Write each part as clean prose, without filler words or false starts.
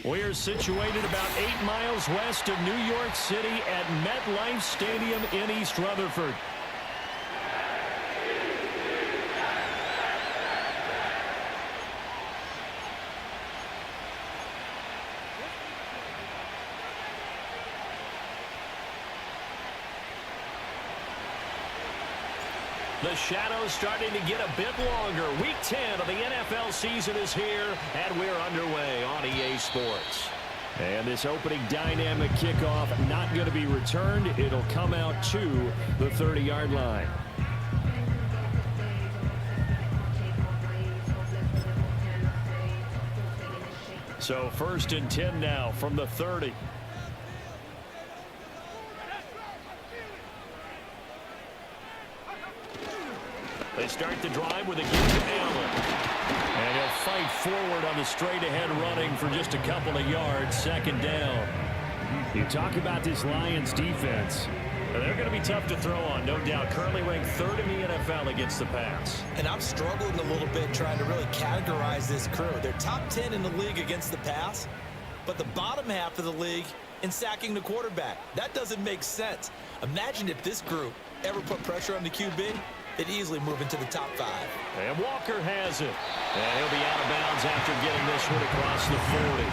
We're situated about 8 miles west of New York City at MetLife Stadium in East Rutherford. The shadow's starting to get a bit longer. Week 10 of the NFL season is here, and we're underway on EA Sports. And this opening dynamic kickoff not going to be returned. It'll come out to the 30-yard line. So 1st and 10 now from the 30. They start the drive with a give to Allen. And he'll fight forward on the straight-ahead running for just a couple of yards, 2nd down. You talk about this Lions defense. They're going to be tough to throw on, no doubt. Currently ranked 3rd in the NFL against the pass. And I'm struggling a little bit trying to really categorize this crew. They're top 10 in the league against the pass, but the bottom half of the league in sacking the quarterback. That doesn't make sense. Imagine if this group ever put pressure on the QB. They'd easily move into the top 5. And Walker has it. And he'll be out of bounds after getting this one across the 40.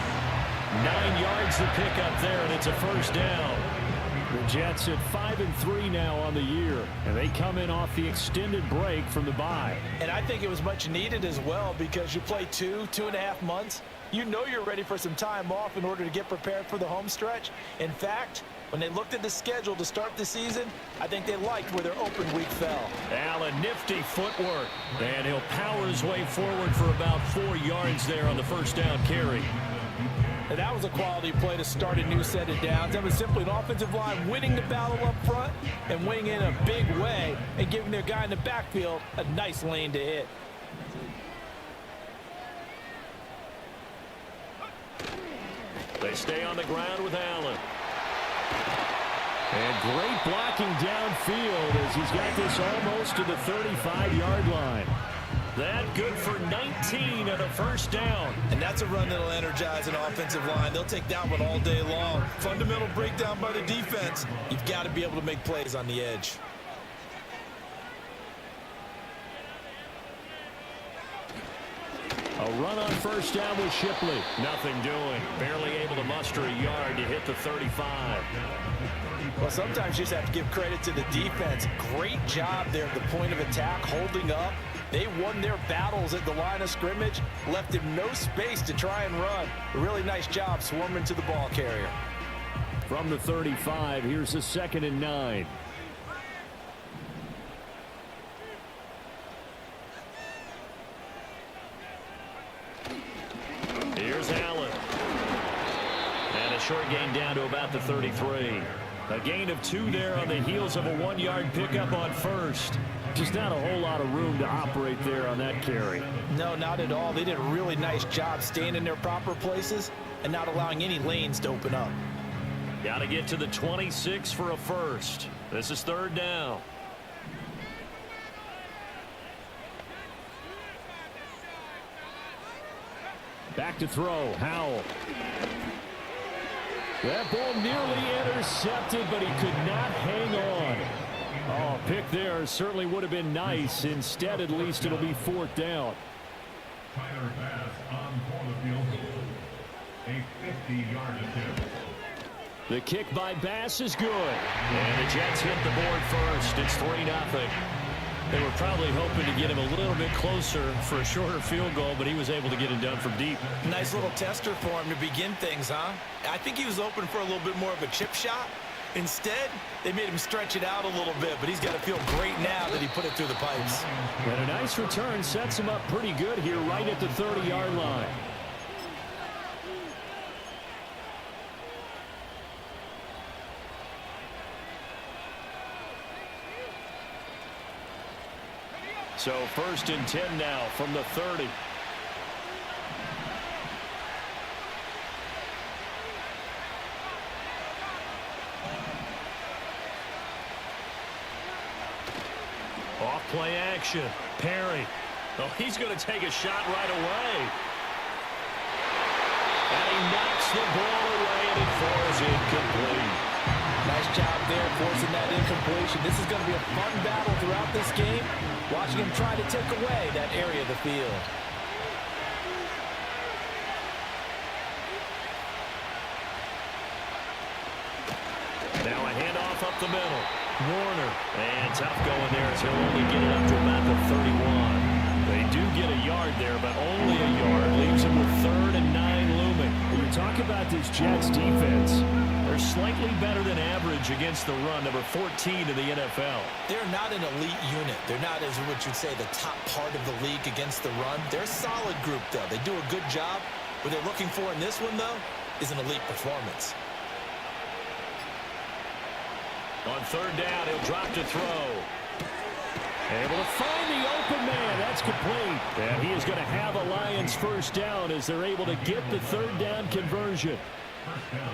9 yards to pick up there, and it's a 1st down. The Jets at 5-3 now on the year, and they come in off the extended break from the bye. And I think it was much needed as well because you play 2.5 months. You know you're ready for some time off in order to get prepared for the home stretch. In fact, when they looked at the schedule to start the season, I think they liked where their open week fell. Allen, nifty footwork. And he'll power his way forward for about 4 yards there on the 1st down carry. And that was a quality play to start a new set of downs. That was simply an offensive line winning the battle up front and winning in a big way and giving their guy in the backfield a nice lane to hit. They stay on the ground with Allen. And great blocking downfield as he's got this almost to the 35-yard line. That good for 19 and a 1st down. And that's a run that'll energize an offensive line. They'll take that one all day long. Fundamental breakdown by the defense. You've got to be able to make plays on the edge. A run on 1st down with Shipley. Nothing doing. Barely able to muster a yard to hit the 35. Well, sometimes you just have to give credit to the defense. Great job there at the point of attack, holding up. They won their battles at the line of scrimmage, left him no space to try and run. A really nice job swarming to the ball carrier. From the 35, here's a 2nd and 9. Here's Allen. And a short gain down to about the 33. A gain of 2 there on the heels of a 1-yard pickup on 1st. Just not a whole lot of room to operate there on that carry. No, not at all. They did a really nice job staying in their proper places and not allowing any lanes to open up. Got to get to the 26 for a 1st. This is 3rd down. Back to throw, Howell. That ball nearly intercepted, but he could not hang on. Oh, pick there certainly would have been nice. Instead, at least it'll be 4th down. Tyler pass on the field goal. A 50-yard attempt. The kick by Bass is good. And the Jets hit the board first. It's 3-0. They were probably hoping to get him a little bit closer for a shorter field goal, but he was able to get it done from deep. Nice little tester for him to begin things, huh? I think he was open for a little bit more of a chip shot. Instead, they made him stretch it out a little bit, but he's got to feel great now that he put it through the pipes. And a nice return sets him up pretty good here right at the 30-yard line. So 1st and 10 now from the 30. Off play action. Perry. Oh, he's going to take a shot right away. And he knocks the ball away, and it falls incomplete. Nice job there forcing that incompletion. This is going to be a fun battle throughout this game. Watching him try to take away that area of the field. Now a handoff up the middle. Warner. And tough going there as he'll only get it up to about the 31. They do get a yard there, but only a yard. Leaves him with 3rd and 9 looming. When you talk about this Jets defense, they're slightly better than average against the run, number 14 in the NFL. They're not an elite unit. They're not, as what you'd say, the top part of the league against the run. They're a solid group, though. They do a good job. What they're looking for in this one, though, is an elite performance. On 3rd down, he'll drop to throw. Able to find the open man. That's complete. And he is going to have a Lions first down as they're able to get the 3rd down conversion.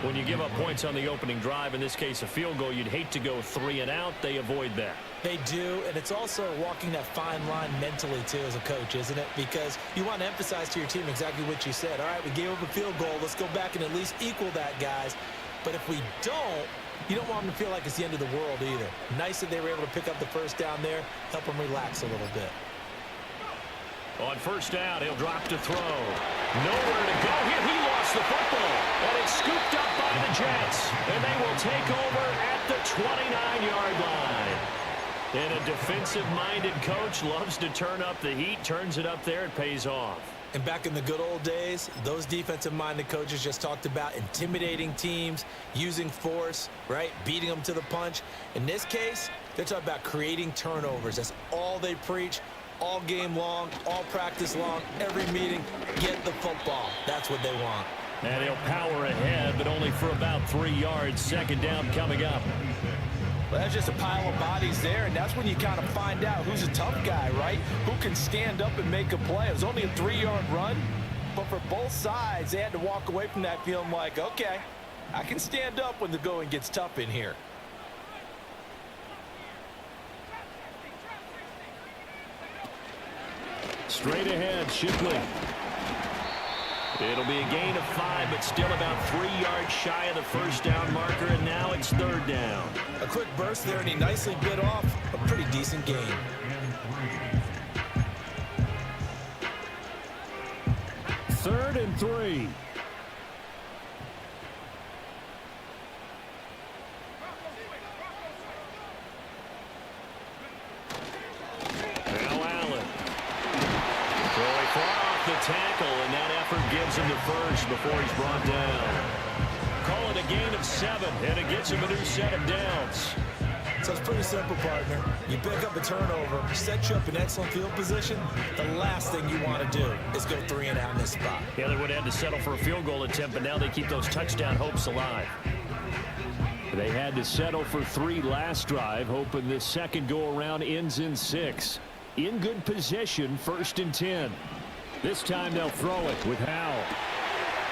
When you give up points on the opening drive, in this case a field goal, you'd hate to go 3 and out. They avoid that. They do, and it's also walking that fine line mentally, too, as a coach, isn't it? Because you want to emphasize to your team exactly what you said. All right, we gave up a field goal. Let's go back and at least equal that, guys. But if we don't, you don't want them to feel like it's the end of the world either. Nice that they were able to pick up the first down there, help them relax a little bit. On 1st down, he'll drop to throw. Nowhere to go here. He lost the football, and it's scooped up by the Jets. And they will take over at the 29-yard line. And a defensive-minded coach loves to turn up the heat, turns it up there, it pays off. And back in the good old days, those defensive-minded coaches just talked about intimidating teams, using force, right, beating them to the punch. In this case, they're talking about creating turnovers. That's all they preach, all game long, all practice long, every meeting. Get the football. That's what they want. And he'll power ahead, but only for about 3 yards. 2nd down coming up. Well, that's just a pile of bodies there, and that's when you kind of find out who's a tough guy, right? Who can stand up and make a play. It was only a 3-yard run, but for both sides, they had to walk away from that feeling like, okay, I can stand up when the going gets tough in here. Straight ahead, Shipley. It'll be a gain of 5, but still about 3 yards shy of the first down marker, and now it's 3rd down. A quick burst there, and he nicely bit off a pretty decent gain. Third and 3. Now Allen. Throwing far off the tackle, and that effort gives him the first before he's brought down. Call it a gain of 7, and it gets him a new set of downs. So it's pretty simple, partner. You pick up a turnover, set you up in excellent field position. The last thing you want to do is go 3 and out in this spot. Yeah, they would have had to settle for a field goal attempt, but now they keep those touchdown hopes alive. They had to settle for 3 last drive, hoping this second go-around ends in 6. In good position, 1st and 10. This time they'll throw it with Howell.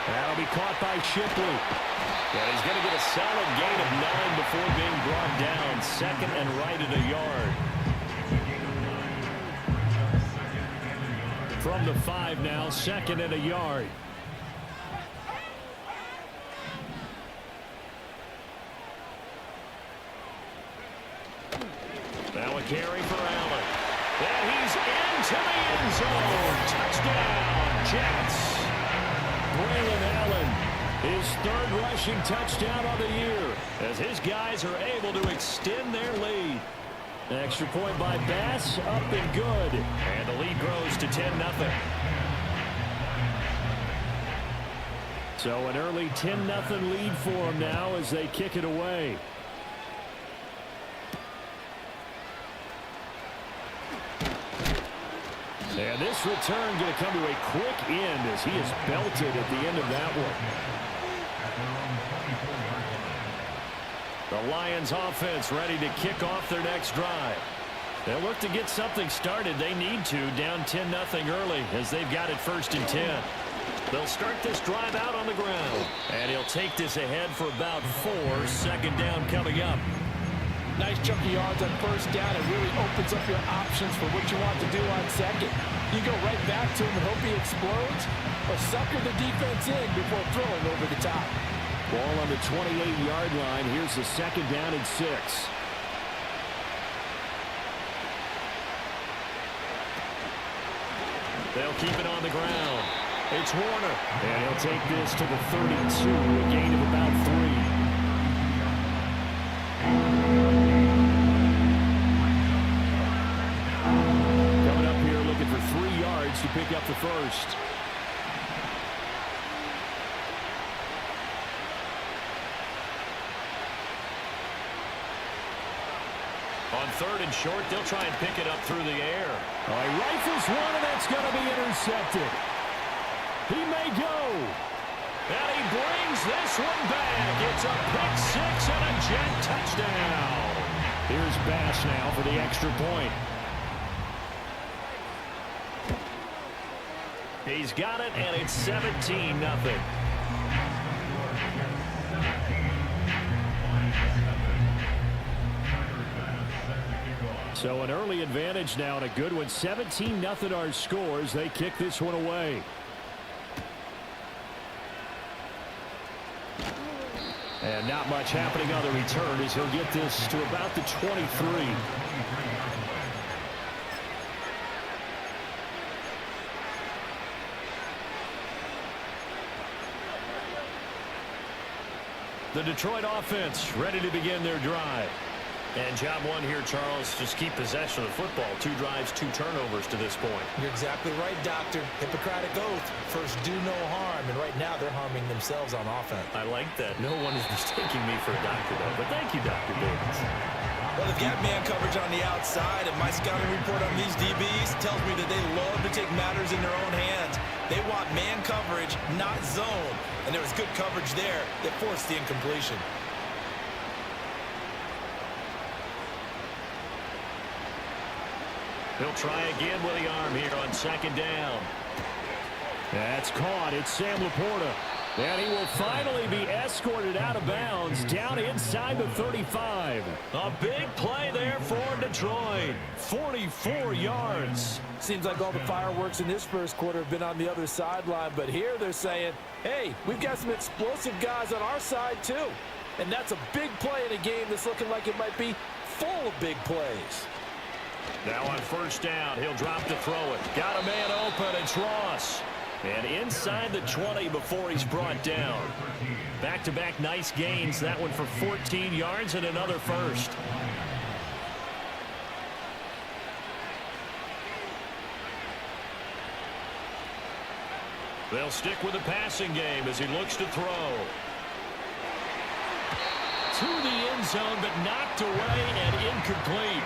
That'll be caught by Shipley. And he's going to get a solid gain of 9 before being brought down. 2nd and right at a yard. From the 5 now, 2nd and a yard. Now a carry for Allen. And he's into the end zone. Touchdown, Jets. Braylon Allen, his 3rd rushing touchdown on the year, as his guys are able to extend their lead. An extra point by Bass, up and good. And the lead grows to 10-0. So an early 10-0 lead for them now as they kick it away. And this return going to come to a quick end as he is belted at the end of that one. The Lions offense ready to kick off their next drive. They'll look to get something started. They need to, down 10-0 early as they've got it 1st and 10. They'll start this drive out on the ground. And he'll take this ahead for about 4. 2nd down coming up. Nice chunk of yards on first down. It really opens up your options for what you want to do on second. You go right back to him and hope he explodes, or sucker the defense in before throwing over the top. Ball on the 28-yard line. Here's the second down and 6. They'll keep it on the ground. It's Warner. And he'll take this to the 32, a gain of about 3. Coming up here looking for 3 yards to pick up the first. On 3rd and short, they'll try and pick it up through the air. Oh, he rifles one, and that's going to be intercepted. He may go. And he brings this one back. It's a pick 6 and a Jet touchdown. Here's Bass now for the extra point. He's got it, and it's 17-0. So an early advantage now and a good one. 17-0 our scores. They kick this one away. And not much happening on the return as he'll get this to about the 23. The Detroit offense ready to begin their drive. And job one here, Charles, just keep possession of the football. 2 drives, 2 turnovers to this point. You're exactly right, Doctor. Hippocratic oath. First, do no harm. And right now, they're harming themselves on offense. I like that. No one is mistaking me for a doctor, though. But thank you, Dr. Davis. Well, they've got man coverage on the outside, and my scouting report on these DBs tells me that they love to take matters in their own hands. They want man coverage, not zone. And there was good coverage there that forced the incompletion. He'll try again with the arm here on 2nd down. That's caught. It's Sam Laporta. And he will finally be escorted out of bounds down inside the 35. A big play there for Detroit. 44 yards. Seems like all the fireworks in this first quarter have been on the other sideline, but here they're saying, hey, we've got some explosive guys on our side too. And that's a big play in a game that's looking like it might be full of big plays. Now on 1st down, he'll drop to throw it. Got a man open. It's Ross. And inside the 20 before he's brought down. Back-to-back nice gains. That one for 14 yards and another first. They'll stick with the passing game as he looks to throw. To the end zone, but knocked away and incomplete.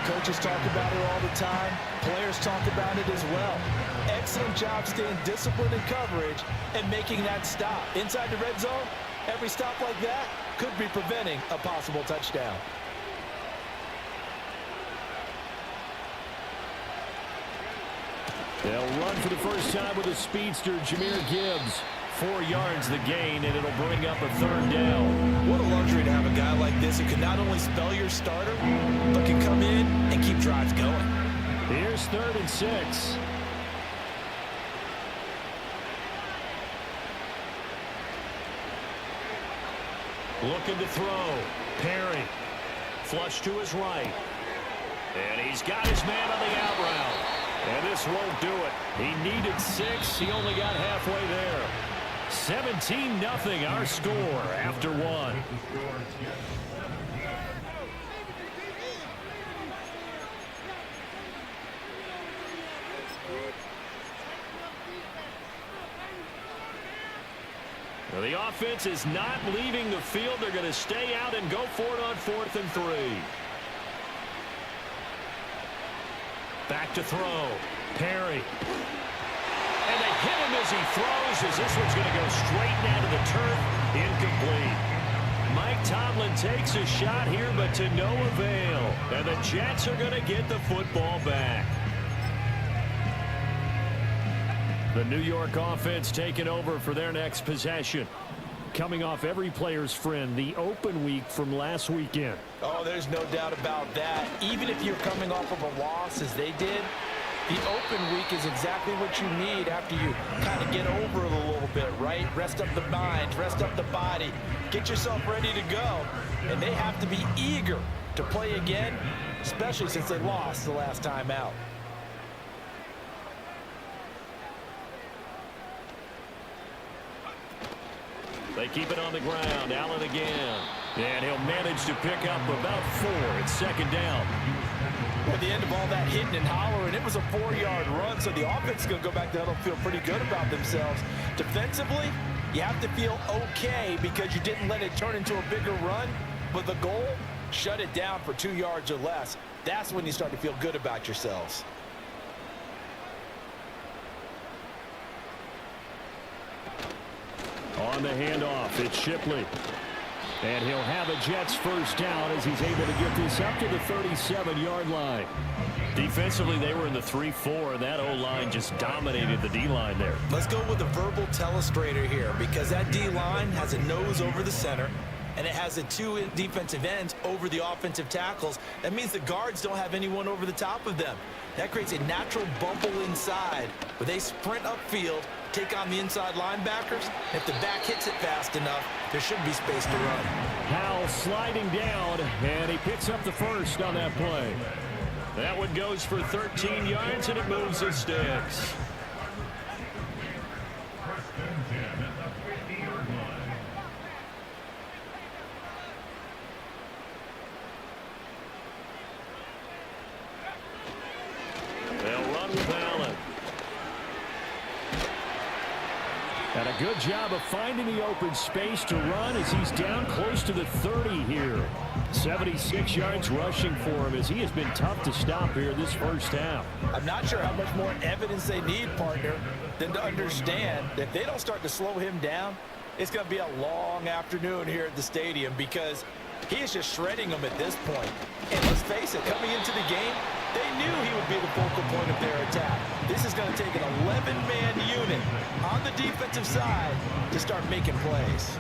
Coaches talk about it all the time. Players talk about it as well. Excellent job staying disciplined in coverage and making that stop. Inside the red zone, every stop like that could be preventing a possible touchdown. They'll run for the first time with a speedster, Jahmyr Gibbs. 4 yards the gain, and it'll bring up a 3rd down. What a luxury to have a guy like this who can not only spell your starter, but can come in and keep drives going. Here's 3rd and 6. Looking to throw. Perry. Flush to his right. And he's got his man on the out route. And this won't do it. He needed 6. He only got halfway there. 17-0 our score after 1. Well, the offense is not leaving the field. They're going to stay out and go for it on 4th and 3. Back to throw. Perry. And they hit him as he throws, as this one's going to go straight down to the turf. Incomplete. Mike Tomlin takes a shot here, but to no avail. And the Jets are going to get the football back. The New York offense taking over for their next possession. coming off every player's friend, the open week from last weekend. Oh, there's no doubt about that. Even if you're coming off of a loss as they did, the open week is exactly what you need after you kind of get over it a little bit, right? Rest up the mind, rest up the body, get yourself ready to go. And they have to be eager to play again, especially since they lost the last time out. They keep it on the ground. Allen again. And he'll manage to pick up about 4. It's second down. At the end of all that hitting and hollering, it was a 4-yard run, so the offense is going to go back there and feel pretty good about themselves. Defensively, you have to feel okay because you didn't let it turn into a bigger run, but the goal, shut it down for 2 yards or less. That's when you start to feel good about yourselves. On the handoff, it's Shipley. And he'll have a Jets first down as he's able to get this up to the 37-yard line. Defensively, they were in the 3-4. That O-line just dominated the D-line there. Let's go with a verbal telestrator here because that D-line has a nose over the center, and it has the 2 defensive ends over the offensive tackles. That means the guards don't have anyone over the top of them. That creates a natural bubble inside where they sprint upfield, take on the inside linebackers. If the back hits it fast enough, there should be space to run. Howell sliding down, and he picks up the first on that play. That one goes for 13 yards, and it moves the sticks. They'll run with Allen. And a good job of finding the open space to run as he's down close to the 30 here. 76 yards rushing for him as he has been tough to stop here this first half. I'm not sure how much more evidence they need, partner, than to understand that if they don't start to slow him down, it's going to be a long afternoon here at the stadium because he is just shredding them at this point. And let's face it, coming into the game, they knew he would be the focal point of their attack. This is going to take an 11-man unit on the defensive side to start making plays.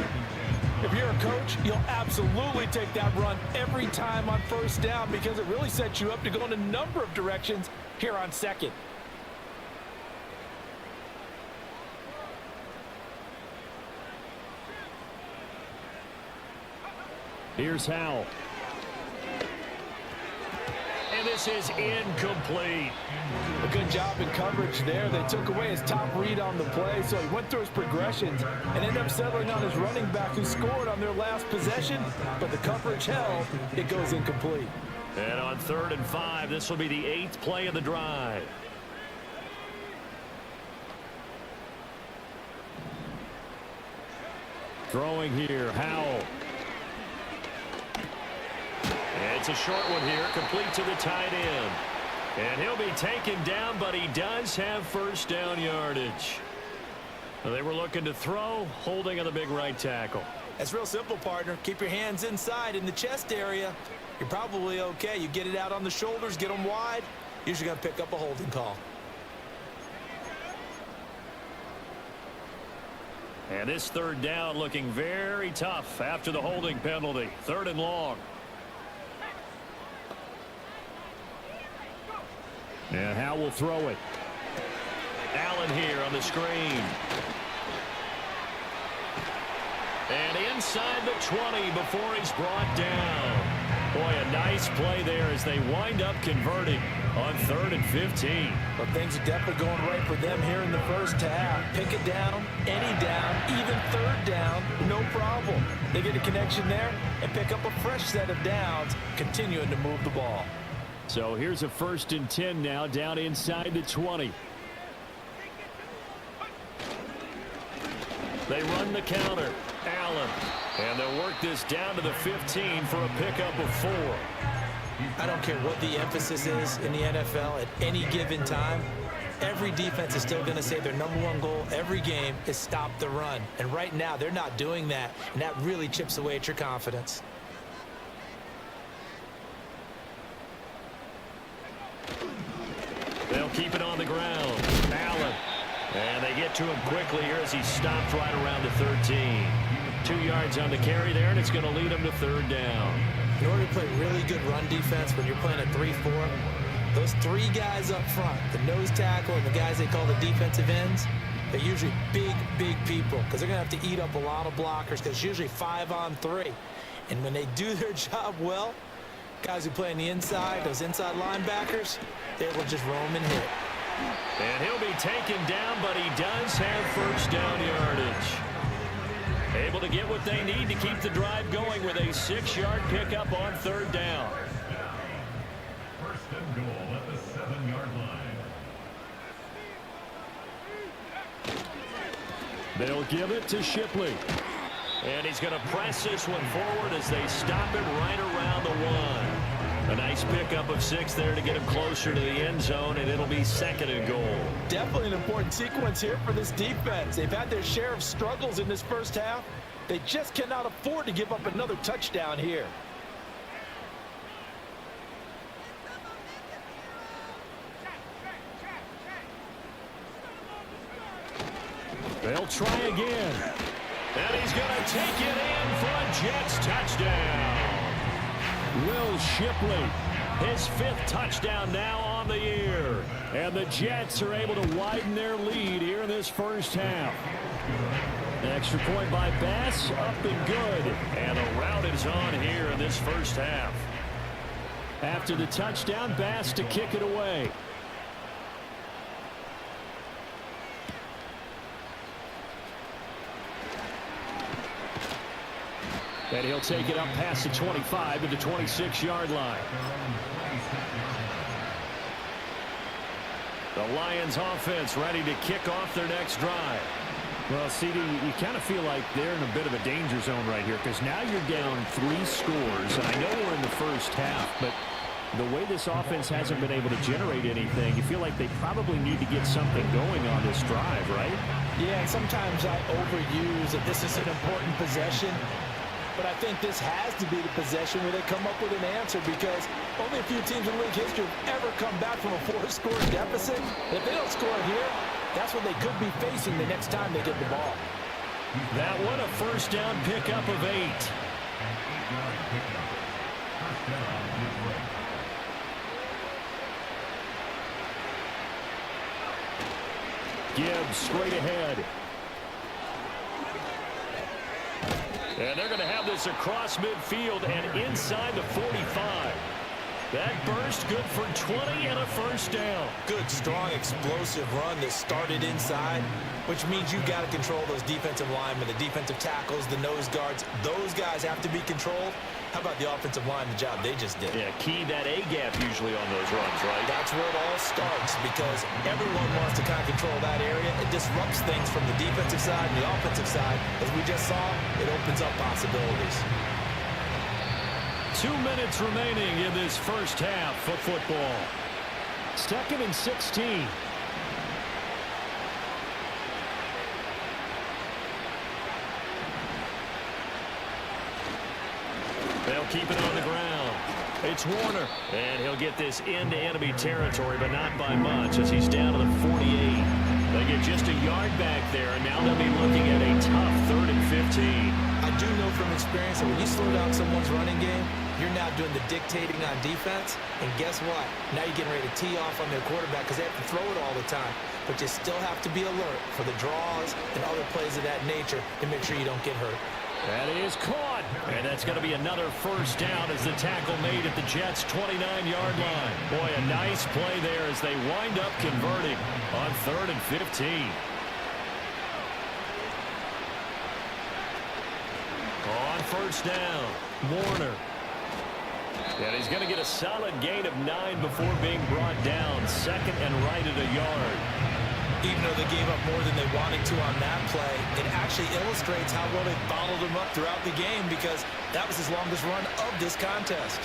If you're a coach, you'll absolutely take that run every time on first down because it really sets you up to go in a number of directions here on second. Here's Howell. And this is incomplete. A good job in coverage there. They took away his top read on the play, so he went through his progressions and ended up settling on his running back who scored on their last possession, but the coverage held. It goes incomplete. And on 3rd and 5, this will be the 8th play of the drive. Throwing here, Howell. It's a short one here, complete to the tight end. And he'll be taken down, but he does have first down yardage. They were looking to throw, holding on the big right tackle. That's real simple, partner. Keep your hands inside in the chest area. You're probably okay. You get it out on the shoulders, get them wide. Usually going to pick up a holding call. And this 3rd down looking very tough after the holding penalty. 3rd and long. And Howell will throw it. Allen here on the screen. And inside the 20 before he's brought down. Boy, a nice play there as they wind up converting on 3rd and 15. But things are definitely going right for them here in the first half. Pick it down, any down, even 3rd down, no problem. They get a connection there and pick up a fresh set of downs, continuing to move the ball. So here's a 1st and 10 now down inside the 20. They run the counter. Allen. And they'll work this down to the 15 for a pickup of 4. I don't care what the emphasis is in the NFL at any given time. Every defense is still going to say their #1 goal every game is stop the run. And right now, they're not doing that. And that really chips away at your confidence. They'll keep it on the ground. Allen. And they get to him quickly here as he stopped right around the 13. 2 yards on the carry there, and it's going to lead them to 3rd down. In order to play really good run defense when you're playing a 3-4, those 3 guys up front, the nose tackle and the guys they call the defensive ends, they're usually big, big people because they're going to have to eat up a lot of blockers because it's usually 5 on 3. And when they do their job well, guys who play on the inside, those inside linebackers, they will just roam and hit. And he'll be taken down, but he does have 1st down yardage. Able to get what they need to keep the drive going with a 6-yard pickup on 3rd down. 1st and goal at the 7-yard line. They'll give it to Shipley. And he's going to press this one forward as they stop it right around the 1. A nice pickup of 6 there to get him closer to the end zone, and it'll be 2nd and goal. Definitely an important sequence here for this defense. They've had their share of struggles in this first half. They just cannot afford to give up another touchdown here. They'll try again. And he's going to take it in for a Jets touchdown. Will Shipley, his 5th touchdown now on the year. And the Jets are able to widen their lead here in this first half. An extra point by Bass, up and good. And the rout is on here in this first half. After the touchdown, Bass to kick it away. And he'll take it up past the 25 to the 26-yard line. The Lions offense ready to kick off their next drive. Well, CD, you kind of feel like they're in a bit of a danger zone right here because now you're down 3 scores. And I know we're in the first half, but the way this offense hasn't been able to generate anything, you feel like they probably need to get something going on this drive, right? Yeah, and sometimes I overuse that this is an important possession. But I think this has to be the possession where they come up with an answer because only a few teams in league history have ever come back from a 4-score deficit. And if they don't score here, that's what they could be facing the next time they get the ball. That one a 1st down pickup of 8. Gibbs straight ahead. And they're going to have this across midfield and inside the 45. That burst good for 20 and a 1st down. Good, strong, explosive run that started inside, which means you've got to control those defensive linemen, the defensive tackles, the nose guards. Those guys have to be controlled. How about the offensive line, the job they just did? Yeah, key that A-gap usually on those runs, right? That's where it all starts because everyone wants to kind of control that area. It disrupts things from the defensive side and the offensive side. As we just saw, it opens up possibilities. 2 minutes remaining in this first half of football. 2nd and 16. They'll keep it on the ground. It's Warner. And he'll get this into enemy territory, but not by much as he's down to the 48. They get just a yard back there, and now they'll be looking at a tough 3rd and 15. I do know from experience that when you slow down someone's running game, you're now doing the dictating on defense. And guess what? Now you're getting ready to tee off on their quarterback because they have to throw it all the time. But you still have to be alert for the draws and other plays of that nature to make sure you don't get hurt. That is caught. And that's going to be another 1st down as the tackle made at the Jets' 29-yard line. Boy, a nice play there as they wind up converting on 3rd and 15. On 1st down, Warner. And he's going to get a solid gain of 9 before being brought down. 2nd and right at a yard. Even though they gave up more than they wanted to on that play, it actually illustrates how well they bottled him up throughout the game because that was his longest run of this contest.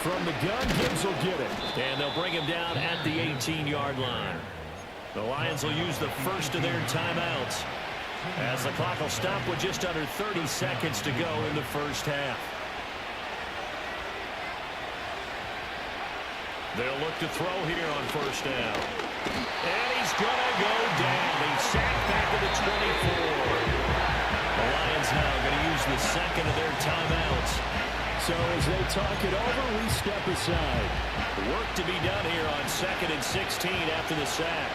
From the gun, Gibbs will get it. And they'll bring him down at the 18-yard line. The Lions will use the first of their timeouts as the clock will stop with just under 30 seconds to go in the first half. They'll look to throw here on 1st down. And he's going to go down. He's sacked back to the 24. The Lions Lions now going to use the second of their timeouts. So as they talk it over, we step aside. Work to be done here on 2nd and 16 after the sack.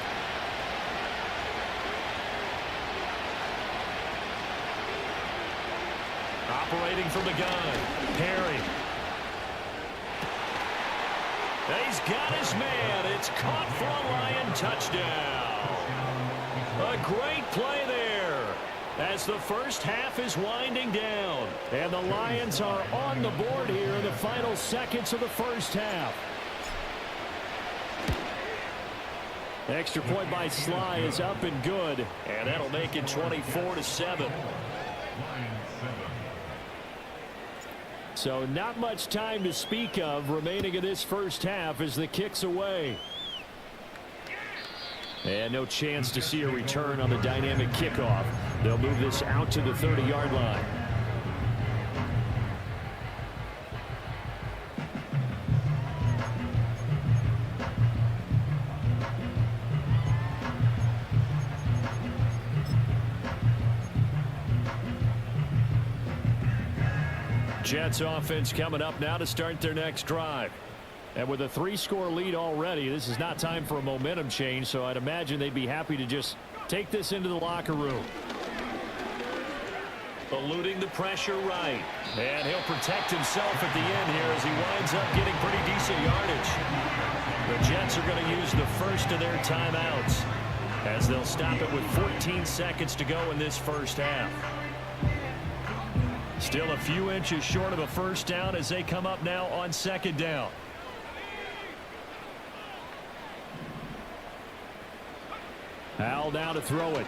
Operating from the gun, Perry. He's got his man. It's caught for a Lion touchdown. A great play there as the first half is winding down. And the Lions are on the board here in the final seconds of the first half. Extra point by Sly is up and good. And that'll make it 24-7. So not much time to speak of remaining in this first half as the kick's away. And no chance to see a return on the dynamic kickoff. They'll move this out to the 30-yard line. Jets offense coming up now to start their next drive. And with a 3-score lead already, this is not time for a momentum change, so I'd imagine they'd be happy to just take this into the locker room. Eluding the pressure right. And he'll protect himself at the end here as he winds up getting pretty decent yardage. The Jets are going to use the first of their timeouts as they'll stop it with 14 seconds to go in this first half. Still a few inches short of a first down as they come up now on 2nd down. Howell now to throw it.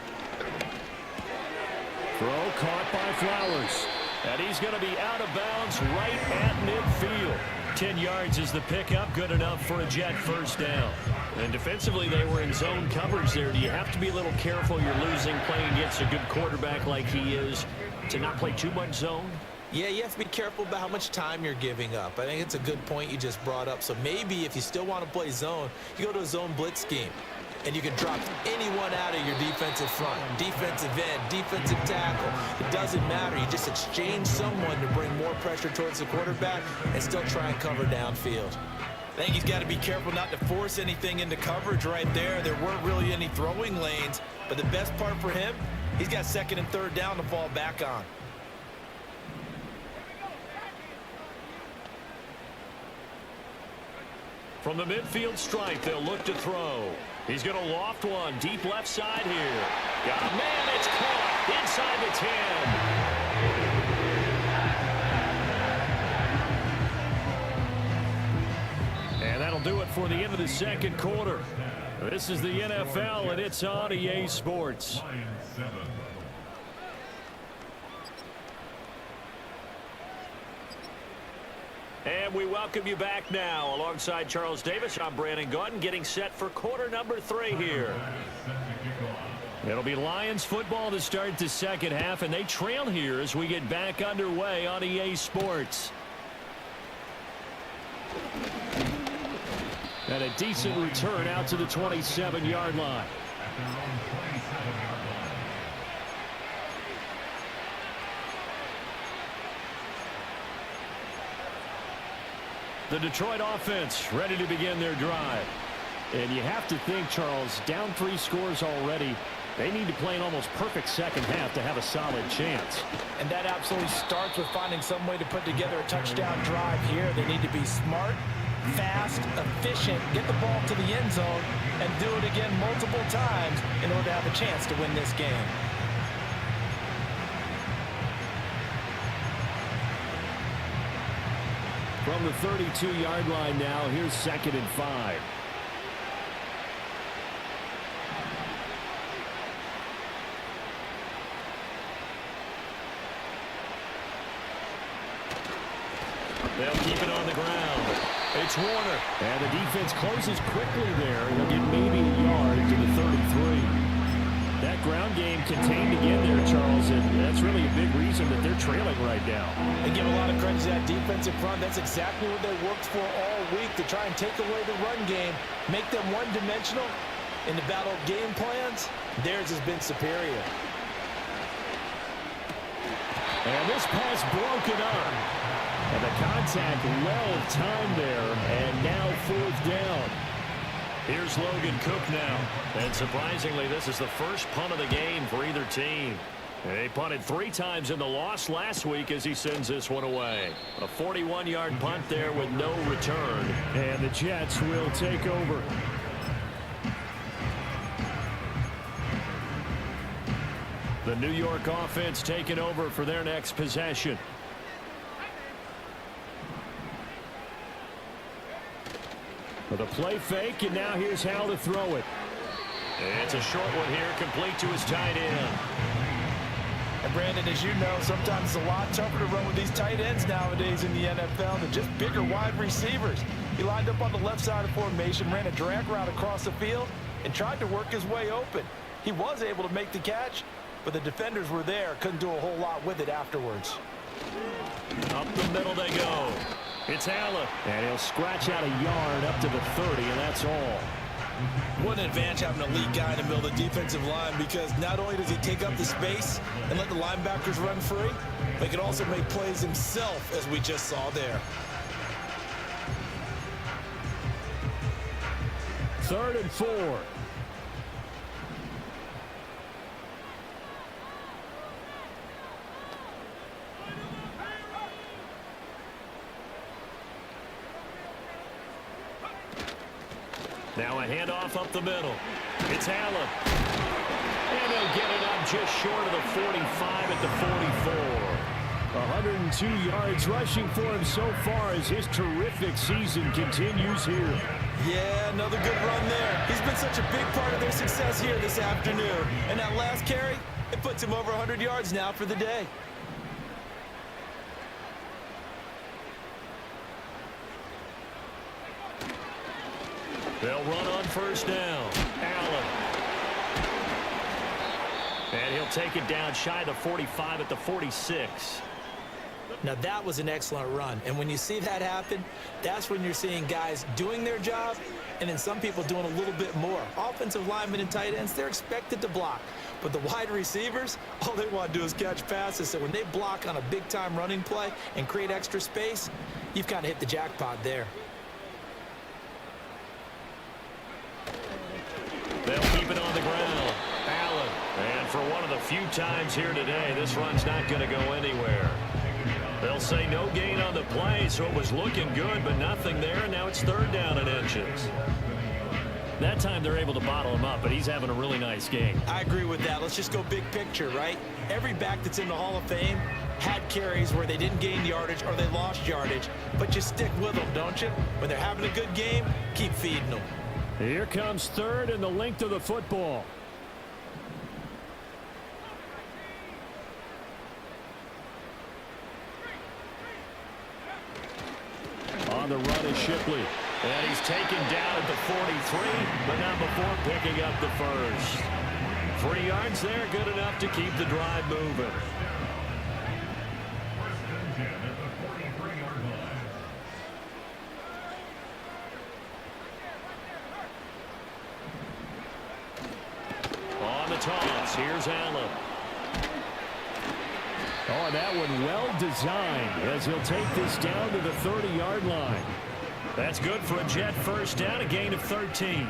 Throw caught by Flowers. And he's going to be out of bounds right at midfield. 10 yards is the pickup, good enough for a Jet first down. And defensively, they were in zone coverage there. Do you have to be a little careful? You're losing playing against a good quarterback like he is to not play too much zone? Yeah, you have to be careful about how much time you're giving up. I think it's a good point you just brought up. So maybe if you still want to play zone, you go to a zone blitz scheme. And you can drop anyone out of your defensive front. Defensive end, defensive tackle. It doesn't matter. You just exchange someone to bring more pressure towards the quarterback and still try and cover downfield. I think he's got to be careful not to force anything into coverage right there. There weren't really any throwing lanes. But the best part for him, he's got 2nd and 3rd down to fall back on. From the midfield stripe, they'll look to throw. He's going to loft one deep left side here. Got a man, it's caught inside the 10. And that'll do it for the end of the second quarter. This is the NFL, and it's on EA Sports. And we welcome you back now. Alongside Charles Davis, I'm Brandon Gaudin, getting set for quarter number 3 here. It'll be Lions football to start the second half, and they trail here as we get back underway on EA Sports. And a decent return out to the 27-yard line. The Detroit offense ready to begin their drive. And you have to think, Charles, down 3 scores already. They need to play an almost perfect second half to have a solid chance. And that absolutely starts with finding some way to put together a touchdown drive here. They need to be smart, fast, efficient, get the ball to the end zone, and do it again multiple times in order to have a chance to win this game. From the 32-yard line now, here's 2nd and 5. They'll keep it on the ground. It's Warner. And the defense closes quickly there. They'll get maybe a yard to the 33. That ground game contained again there, Charles, and that's really a big reason that they're trailing right now. They give a lot of credit to that defensive front. That's exactly what they worked for all week, to try and take away the run game, make them one-dimensional. In the battle of game plans, theirs has been superior. And this pass broken up. And the contact well timed there, and now 4th down. Here's Logan Cook now. And surprisingly, this is the first punt of the game for either team. He punted 3 times in the loss last week as he sends this one away. A 41-yard punt there with no return. And the Jets will take over. The New York offense taking over for their next possession. With a play fake, and now here's how to throw it. It's a short one here, complete to his tight end. And Brandon, as you know, sometimes it's a lot tougher to run with these tight ends nowadays in the NFL than just bigger wide receivers. He lined up on the left side of formation, ran a drag route across the field, and tried to work his way open. He was able to make the catch, but the defenders were there, couldn't do a whole lot with it afterwards. Up the middle they go. It's Allen. And he'll scratch out a yard up to the 30, and that's all. What an advantage having an elite guy in the middle of the defensive line, because not only does he take up the space and let the linebackers run free, but he can also make plays himself, as we just saw there. 3rd and 4. Now a handoff up the middle. It's Allen. And he'll get it up just short of the 45 at the 44. 102 yards rushing for him so far as his terrific season continues here. Yeah, another good run there. He's been such a big part of their success here this afternoon. And that last carry, it puts him over 100 yards now for the day. They'll run on 1st down. Allen. And he'll take it down shy of the 45 at the 46. Now that was an excellent run, and when you see that happen, that's when you're seeing guys doing their job and then some people doing a little bit more. Offensive linemen and tight ends, they're expected to block, but the wide receivers, all they want to do is catch passes. So when they block on a big-time running play and create extra space, you've kind of hit the jackpot there. They'll keep it on the ground. Allen. And for one of the few times here today, this run's not going to go anywhere. They'll say no gain on the play, so it was looking good, but nothing there. Now it's 3rd down and inches. That time they're able to bottle him up, but he's having a really nice game. I agree with that. Let's just go big picture, right? Every back that's in the Hall of Fame had carries where they didn't gain yardage or they lost yardage, but you stick with them, don't you? When they're having a good game, keep feeding them. Here comes 3rd and the length of the football. On the run is Shipley. And he's taken down at the 43, but not before picking up the first. 3 yards there, good enough to keep the drive moving. On the toss, here's Allen. Oh, and that one well designed as he'll take this down to the 30-yard line. That's good for a Jet 1st down, a gain of 13.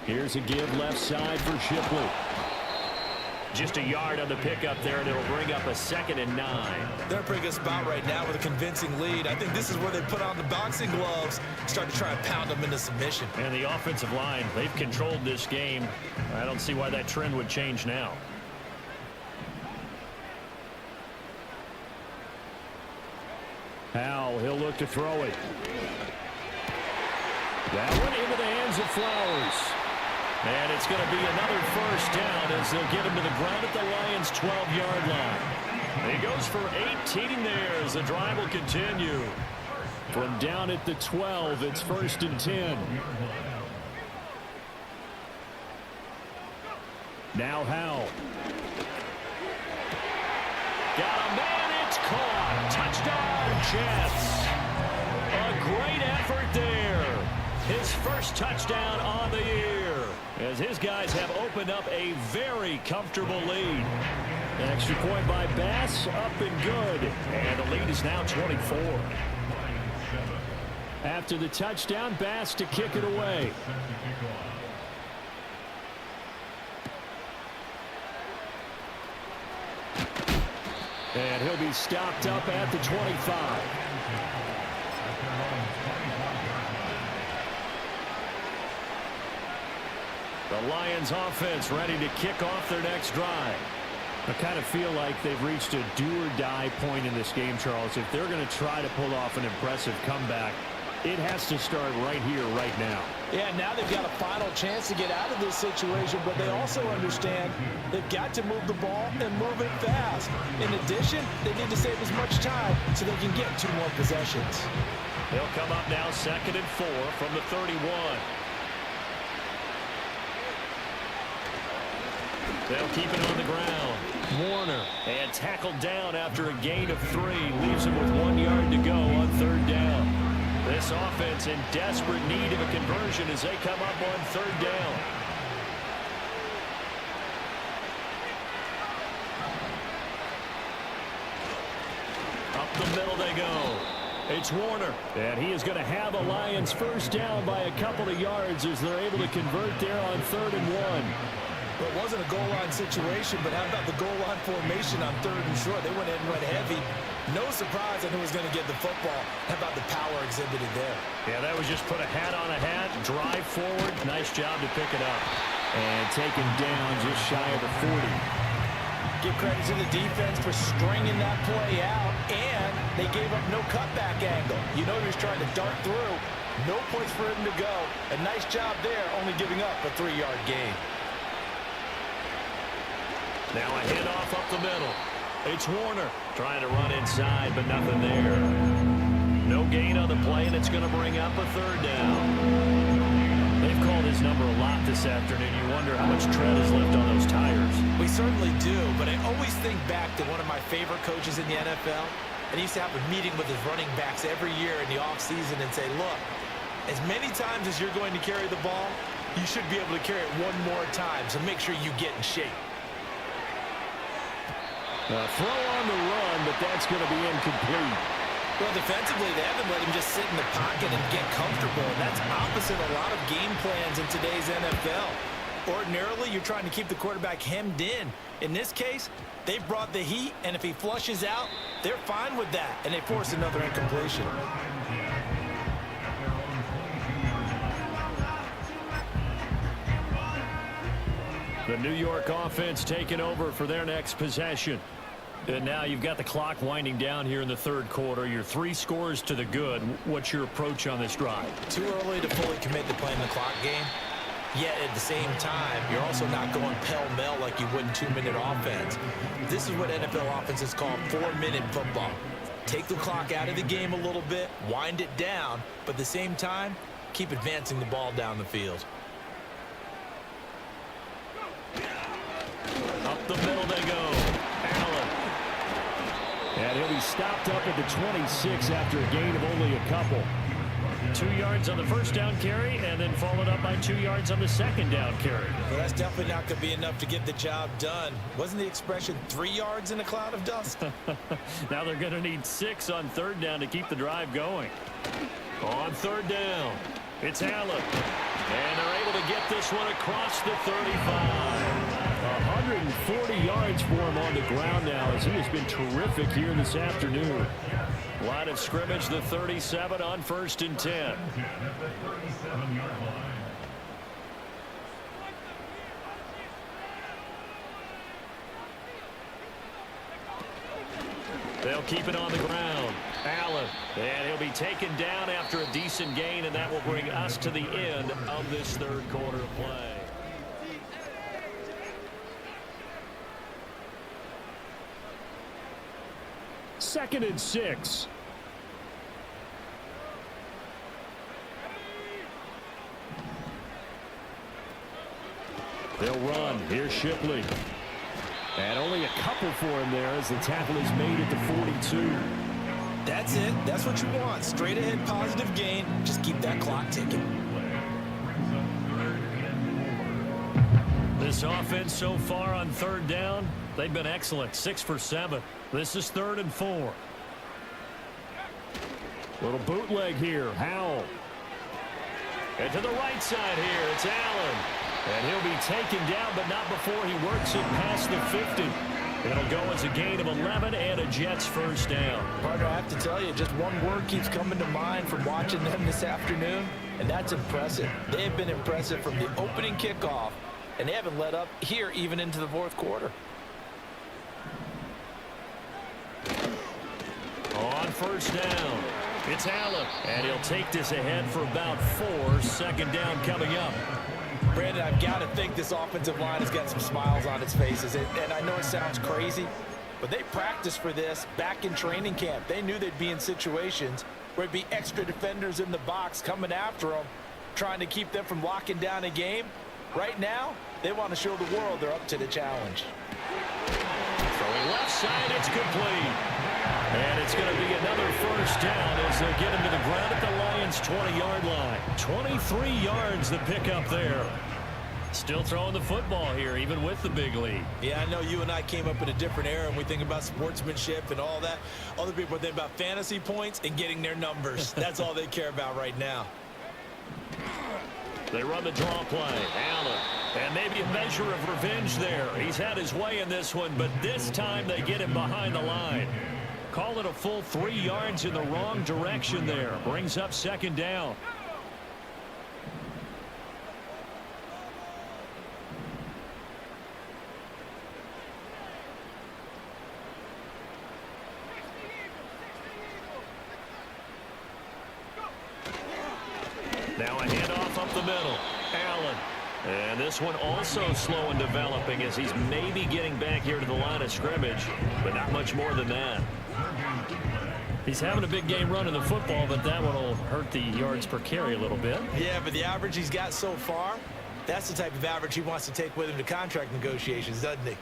Here's a give left side for Shipley. Just a yard on the pickup there, and it'll bring up a 2nd and 9. They're in a pretty good spot right now with a convincing lead. I think this is where they put on the boxing gloves, start to try and pound them into submission. And the offensive line, they've controlled this game. I don't see why that trend would change now. Howell, he'll look to throw it. That one into the hands of Flowers. And it's going to be another 1st down as they'll get him to the ground at the Lions' 12-yard line. He goes for 18 there as the drive will continue. From down at the 12, it's 1st and 10. Now Howell. Got a man, it's caught. Touchdown, Jets. A great effort there his first touchdown on the year, as his guys have opened up a very comfortable lead. An extra point by Bass, up and good, and the lead is now 24. After the touchdown, Bass to kick it away. And he'll be stopped up at the 25. The Lions offense ready to kick off their next drive. I kind of feel like they've reached a do-or-die point in this game, Charles. If they're going to try to pull off an impressive comeback, it has to start right here, right now. Yeah, now they've got a final chance to get out of this situation, but they also understand they've got to move the ball and move it fast. In addition, they need to save as much time so they can get 2 more possessions. They'll come up now 2nd and 4 from the 31. They'll keep it on the ground. Warner, and tackled down after a gain of 3. Leaves him with 1 yard to go on 3rd down. This offense in desperate need of a conversion as they come up on 3rd down. Up the middle they go. It's Warner, and he is going to have a Lions first down by a couple of yards as they're able to convert there on 3rd and 1. Well, it wasn't a goal line situation, but how about the goal line formation on 3rd and short? They went in and went heavy. No surprise on who was going to get the football. How about the power exhibited there? Yeah, that was just put a hat on a hat, drive forward. Nice job to pick it up. And taken down just shy of the 40. Give credit to the defense for stringing that play out, and they gave up no cutback angle. You know he was trying to dart through. No place for him to go. A nice job there, only giving up a 3-yard gain. Now a handoff up the middle. It's Warner trying to run inside, but nothing there. No gain on the play, and it's going to bring up a 3rd down. They've called his number a lot this afternoon. You wonder how much tread is left on those tires. We certainly do, but I always think back to one of my favorite coaches in the NFL. And he used to have a meeting with his running backs every year in the offseason and say, look, as many times as you're going to carry the ball, you should be able to carry it 1 more time, so make sure you get in shape. Throw on the run, but that's going to be incomplete. Well, defensively, they haven't let him just sit in the pocket and get comfortable. And that's opposite a lot of game plans in today's NFL. Ordinarily, you're trying to keep the quarterback hemmed in. In this case, they brought the heat, and if he flushes out, they're fine with that, and they force another incompletion. The New York offense taking over for their next possession. And now you've got the clock winding down here in the 3rd quarter. Your 3 scores to the good. What's your approach on this drive? Too early to fully commit to playing the clock game. Yet at the same time, you're also not going pell-mell like you would in 2-minute offense. This is what NFL offenses call 4-minute football. Take the clock out of the game a little bit, wind it down, but at the same time, keep advancing the ball down the field. Up the middle they go. Allen. And he'll be stopped up at the 26 after a gain of only a couple. 2 yards on the first down carry, and then followed up by 2 yards on the second down carry. Well, that's definitely not going to be enough to get the job done. Wasn't the expression 3 yards in a cloud of dust? Now they're going to need 6 on 3rd down to keep the drive going. On 3rd down, it's Allen. And they're able to get this one across the 35. 140 yards for him on the ground now as he has been terrific here this afternoon. Line of scrimmage, the 37 on 1st and 10. They'll keep it on the ground. Allen, and he'll be taken down after a decent gain, and that will bring us to the end of this 3rd quarter of play. Second and 6. They'll run. Here's Shipley. And only a couple for him there as the tackle is made at the 42. That's it. That's what you want. Straight ahead positive gain. Just keep that clock ticking. This offense so far on third down, they've been excellent. 6 for 7. This is 3rd and 4. Little bootleg here. Howell. And to the right side here, it's Allen. And he'll be taken down, but not before he works it past the 50. It'll go as a gain of 11 and a Jets first down. Partner, I have to tell you, just one word keeps coming to mind from watching them this afternoon, and that's impressive. They have been impressive from the opening kickoff, and they haven't let up here even into the 4th quarter. On first down, it's Allen, and he'll take this ahead for about 4. 2nd down coming up. Brandon, I've got to think this offensive line has got some smiles on its faces. And I know it sounds crazy, but they practiced for this back in training camp. They knew they'd be in situations where it'd be extra defenders in the box coming after them, trying to keep them from locking down a game. Right now, they want to show the world they're up to the challenge. Throwing left side, it's complete. And it's going to be another first down as they get him to the ground at the Lions' 20-yard line. 23 yards the pickup there. Still throwing the football here, even with the big lead. Yeah, I know you and I came up in a different era, and we think about sportsmanship and all that. Other people think about fantasy points and getting their numbers. That's all they care about right now. They run the draw play. Allen. And maybe a measure of revenge there. He's had his way in this one, but this time they get him behind the line. Call it a full 3 yards in the wrong direction there. Brings up 2nd down. Now a handoff up the middle. Allen. And this one also slow in developing as he's maybe getting back here to the line of scrimmage, but not much more than that. He's having a big game running the football, but that one will hurt the yards per carry a little bit. Yeah, but the average he's got so far, that's the type of average he wants to take with him to contract negotiations, doesn't he?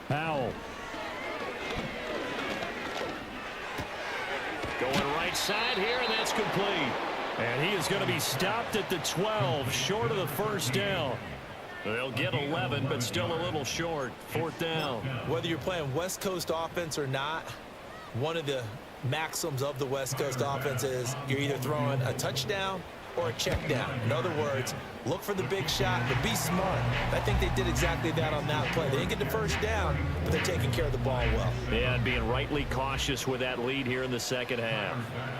Howell. Going right side here, and that's complete. And he is going to be stopped at the 12, short of the first down. They'll get 11, but still a little short. 4th down. Whether you're playing West Coast offense or not, one of the maxims of the West Coast offense is you're either throwing a touchdown or a check down. In other words, look for the big shot, but be smart. I think they did exactly that on that play. They didn't get the first down, but they're taking care of the ball well. Yeah, and being rightly cautious with that lead here in the 2nd half.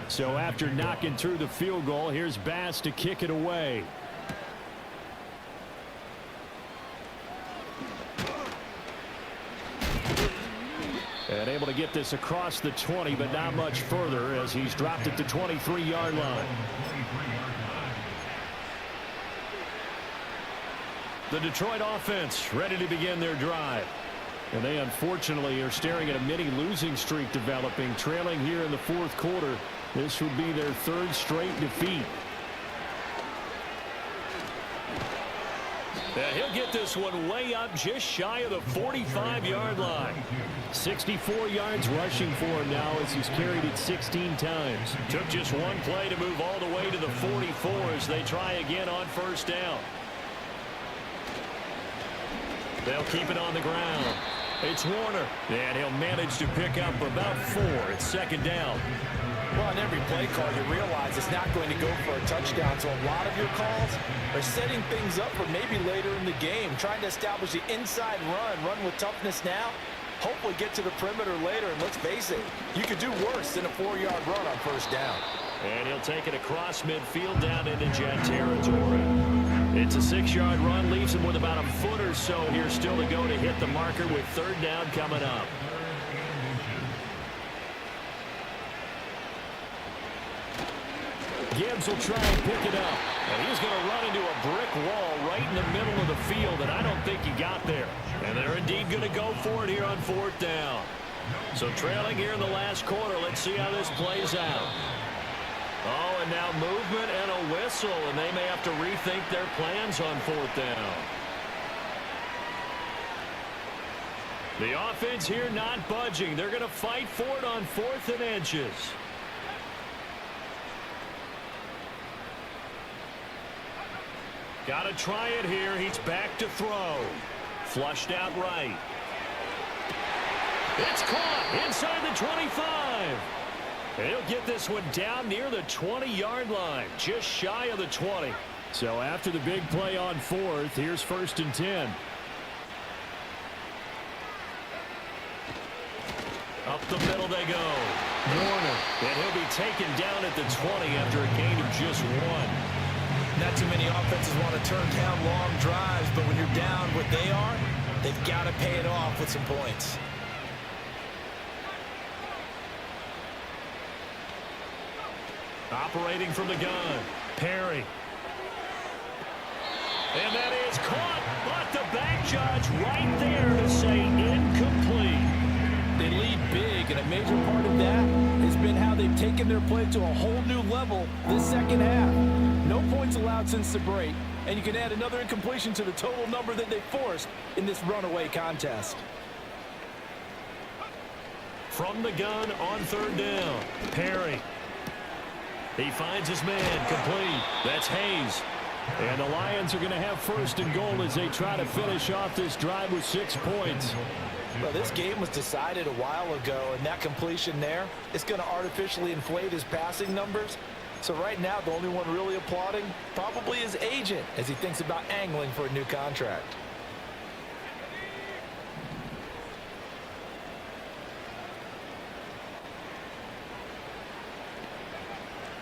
So after knocking through the field goal, here's Bass to kick it away. And able to get this across the 20, but not much further as he's dropped at the 23-yard line. The Detroit offense ready to begin their drive. And they unfortunately are staring at a mini losing streak developing, trailing here in the 4th quarter. This would be their 3rd straight defeat. He'll get this one way up just shy of the 45-yard line. 64 yards rushing for him now as he's carried it 16 times. Took just one play to move all the way to the 44 as they try again on first down. They'll keep it on the ground. It's Warner, and he'll manage to pick up about 4. It's 2nd down. Well, on every play call, you realize it's not going to go for a touchdown. So a lot of your calls are setting things up for maybe later in the game, trying to establish the inside run with toughness now, hopefully get to the perimeter later. And let's face it, you could do worse than a 4-yard run on first down. And he'll take it across midfield down into Jet territory. It's a 6-yard run, leaves him with about a foot or so here still to go to hit the marker with 3rd down coming up. Gibbs will try and pick it up. And he's going to run into a brick wall right in the middle of the field, and I don't think he got there. And they're indeed going to go for it here on 4th down. So trailing here in the last quarter, let's see how this plays out. Oh, and now movement and a whistle, and they may have to rethink their plans on 4th down. The offense here not budging. They're going to fight for it on 4th and inches. Got to try it here. He's back to throw. Flushed out right. It's caught inside the 25. He'll get this one down near the 20-yard line, just shy of the 20. So after the big play on fourth, here's 1st and 10. Up the middle they go. Warner. And he'll be taken down at the 20 after a gain of just 1. Not too many offenses want to turn down long drives, but when you're down what they are, they've got to pay it off with some points. Operating from the gun, Perry. And that is caught, but the back judge right there to say incomplete. They lead big, and a major part of that has been how they've taken their play to a whole new level this second half. No points allowed since the break, and you can add another incompletion to the total number that they forced in this runaway contest. From the gun on 3rd down, Perry. He finds his man, complete. That's Hayes. And the Lions are going to have 1st and goal as they try to finish off this drive with 6 points. Well, this game was decided a while ago, and that completion there is going to artificially inflate his passing numbers. So right now, the only one really applauding probably his agent as he thinks about angling for a new contract.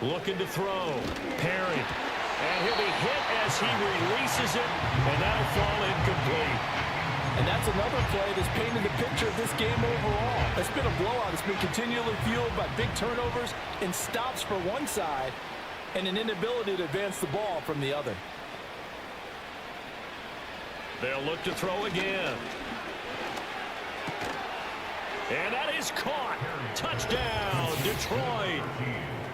Looking to throw. Perry. And he'll be hit as he releases it, and that'll fall incomplete. And that's another play that's painted the picture of this game overall. It's been a blowout. It's been continually fueled by big turnovers and stops for one side and an inability to advance the ball from the other. They'll look to throw again. And that is caught. Touchdown, Detroit.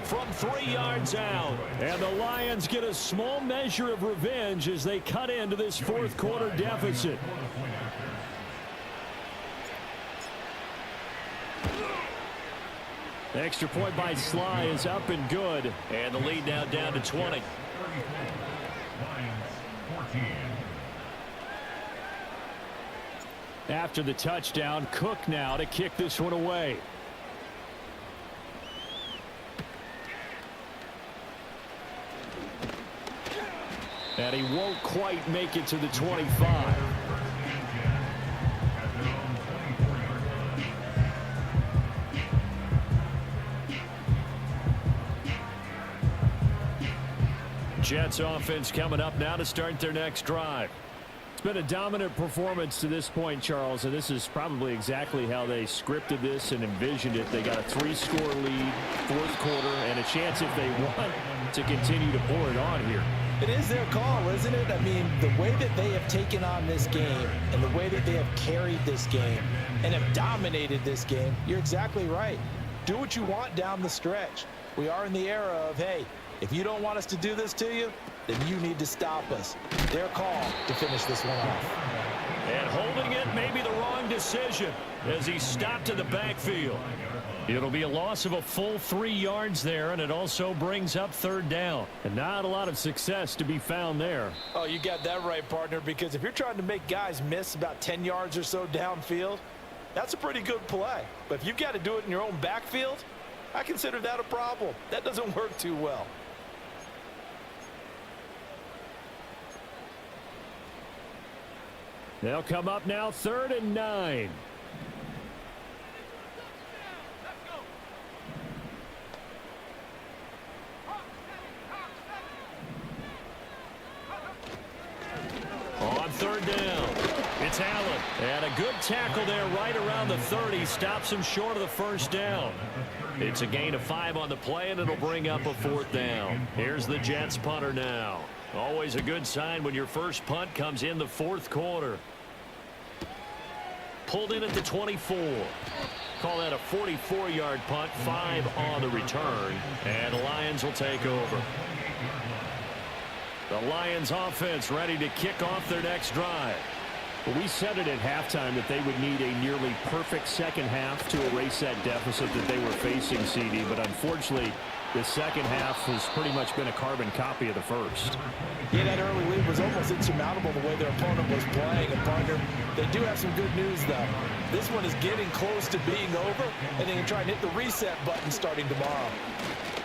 From 3 yards out. And the Lions get a small measure of revenge as they cut into this 4th quarter deficit. The extra point by Sly is up and good. And the lead now down to 20. Lions 14. After the touchdown, Cook now to kick this one away. And he won't quite make it to the 25. Jets offense coming up now to start their next drive. It's been a dominant performance to this point, Charles, and this is probably exactly how they scripted this and envisioned it. They got a 3-score lead, 4th quarter, and a chance if they want to continue to pour it on here. It is their call, isn't it? I mean, the way that they have taken on this game and the way that they have carried this game and have dominated this game, you're exactly right. Do what you want down the stretch. We are in the era of, hey, if you don't want us to do this to you, then you need to stop us. Their call to finish this one off. And holding it may be the wrong decision as he stopped in the backfield. It'll be a loss of a full 3 yards there, and it also brings up 3rd down. And not a lot of success to be found there. Oh, you got that right, partner, because if you're trying to make guys miss about 10 yards or so downfield, that's a pretty good play. But if you've got to do it in your own backfield, I consider that a problem. That doesn't work too well. They'll come up now 3rd and 9. On 3rd down, it's Allen. And a good tackle there right around the 30. Stops him short of the 1st down. It's a gain of 5 on the play, and it'll bring up a 4th down. Here's the Jets punter now. Always a good sign when your first punt comes in the 4th quarter. Pulled in at the 24. Call that a 44-yard punt, 5 on the return. And the Lions will take over. The Lions offense ready to kick off their next drive. Well, we said it at halftime that they would need a nearly perfect second half to erase that deficit that they were facing, CD. But unfortunately, the second half has pretty much been a carbon copy of the first. Yeah, that early lead was almost insurmountable the way their opponent was playing. And, partner, they do have some good news, though. This one is getting close to being over, and they can try and hit the reset button starting tomorrow.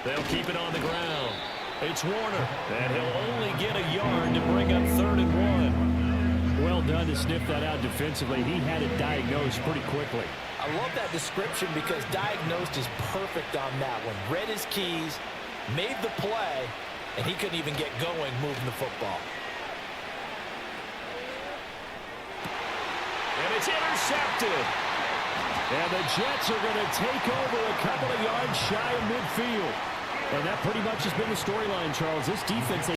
They'll keep it on the ground. It's Warner, and he'll only get a yard to bring up 3rd and 1. Well done to sniff that out defensively. He had it diagnosed pretty quickly. I love that description because diagnosed is perfect on that one. Read his keys, made the play, and he couldn't even get going moving the football. And it's intercepted. And the Jets are going to take over a couple of yards shy of midfield. And that pretty much has been the storyline, Charles. This defense,